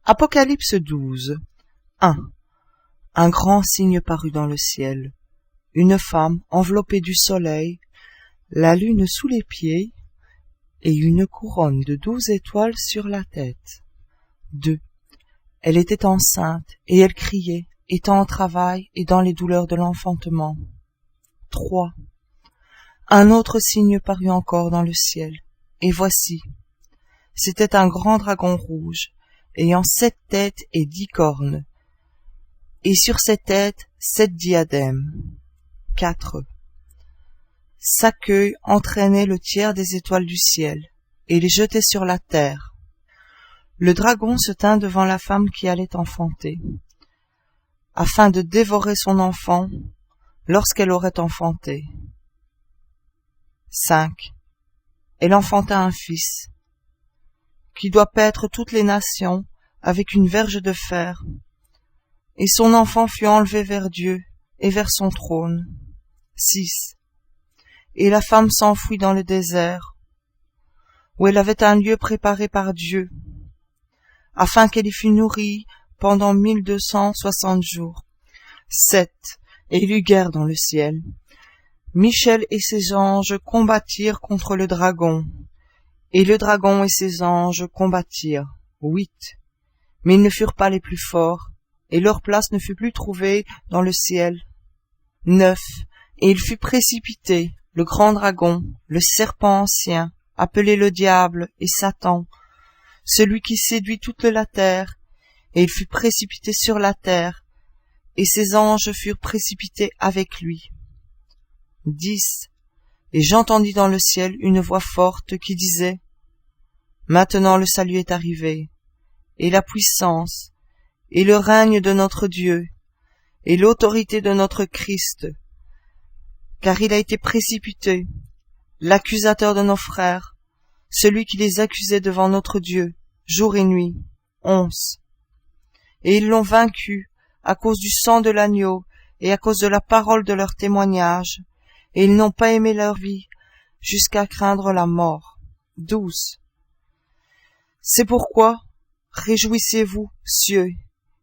Apocalypse 12. 1. Un grand signe parut dans le ciel. Une femme enveloppée du soleil, la lune sous les pieds, et une couronne de 12 étoiles sur la tête. 2. Elle était enceinte, et elle criait, étant en travail et dans les douleurs de l'enfantement. 3. Un autre signe parut encore dans le ciel, et voici, c'était un grand dragon rouge, ayant 7 têtes et 10 cornes, et sur ses têtes 7 diadèmes. 4. Sa queue entraînait le tiers des étoiles du ciel, et les jetait sur la terre. Le dragon se tint devant la femme qui allait enfanter, afin de dévorer son enfant lorsqu'elle aurait enfanté. 5. Elle enfanta un fils, qui doit paître toutes les nations avec une verge de fer, et son enfant fut enlevé vers Dieu et vers son trône. 6. Et la femme s'enfuit dans le désert, où elle avait un lieu préparé par Dieu, afin qu'elle y fût nourrie pendant 1260 jours. 7. Et il y eut guerre dans le ciel. Michel et ses anges combattirent contre le dragon, et le dragon et ses anges combattirent. 8. Mais ils ne furent pas les plus forts, et leur place ne fut plus trouvée dans le ciel. 9. Et il fut précipité, le grand dragon, le serpent ancien, appelé le diable et Satan, celui qui séduit toute la terre, et il fut précipité sur la terre, et ses anges furent précipités avec lui. 10. Et j'entendis dans le ciel une voix forte qui disait : Maintenant le salut est arrivé, et la puissance, et le règne de notre Dieu, et l'autorité de notre Christ, car il a été précipité, l'accusateur de nos frères, celui qui les accusait devant notre Dieu, jour et nuit. 11. Et ils l'ont vaincu à cause du sang de l'agneau et à cause de la parole de leur témoignage, et ils n'ont pas aimé leur vie jusqu'à craindre la mort. 12. C'est pourquoi, réjouissez-vous, cieux,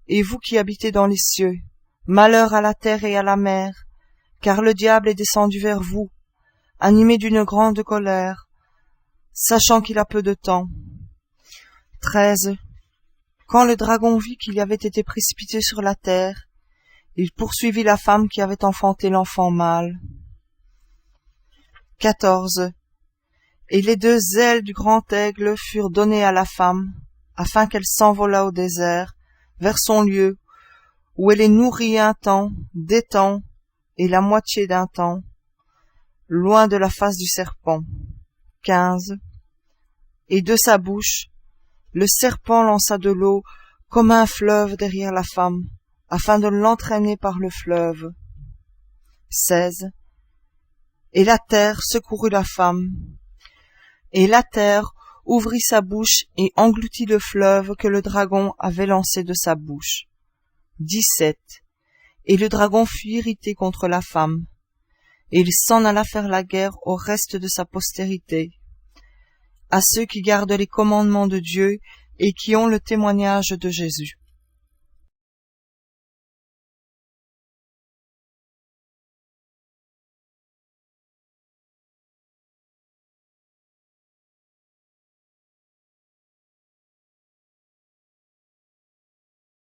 et vous qui habitez dans les cieux, malheur à la terre et à la mer, car le diable est descendu vers vous, animé d'une grande colère, sachant qu'il a peu de temps. 13. Quand le dragon vit qu'il avait été précipité sur la terre, il poursuivit la femme qui avait enfanté l'enfant mâle. 14. Et les 2 ailes du grand aigle furent données à la femme, afin qu'elle s'envolât au désert, vers son lieu, où elle est nourrie un temps, des temps, et la moitié d'un temps, loin de la face du serpent. 15. Et de sa bouche, le serpent lança de l'eau comme un fleuve derrière la femme, afin de l'entraîner par le fleuve. 16. Et la terre secourut la femme, et la terre ouvrit sa bouche et engloutit le fleuve que le dragon avait lancé de sa bouche. 17. Et le dragon fut irrité contre la femme, et il s'en alla faire la guerre au reste de sa postérité, à ceux qui gardent les commandements de Dieu et qui ont le témoignage de Jésus.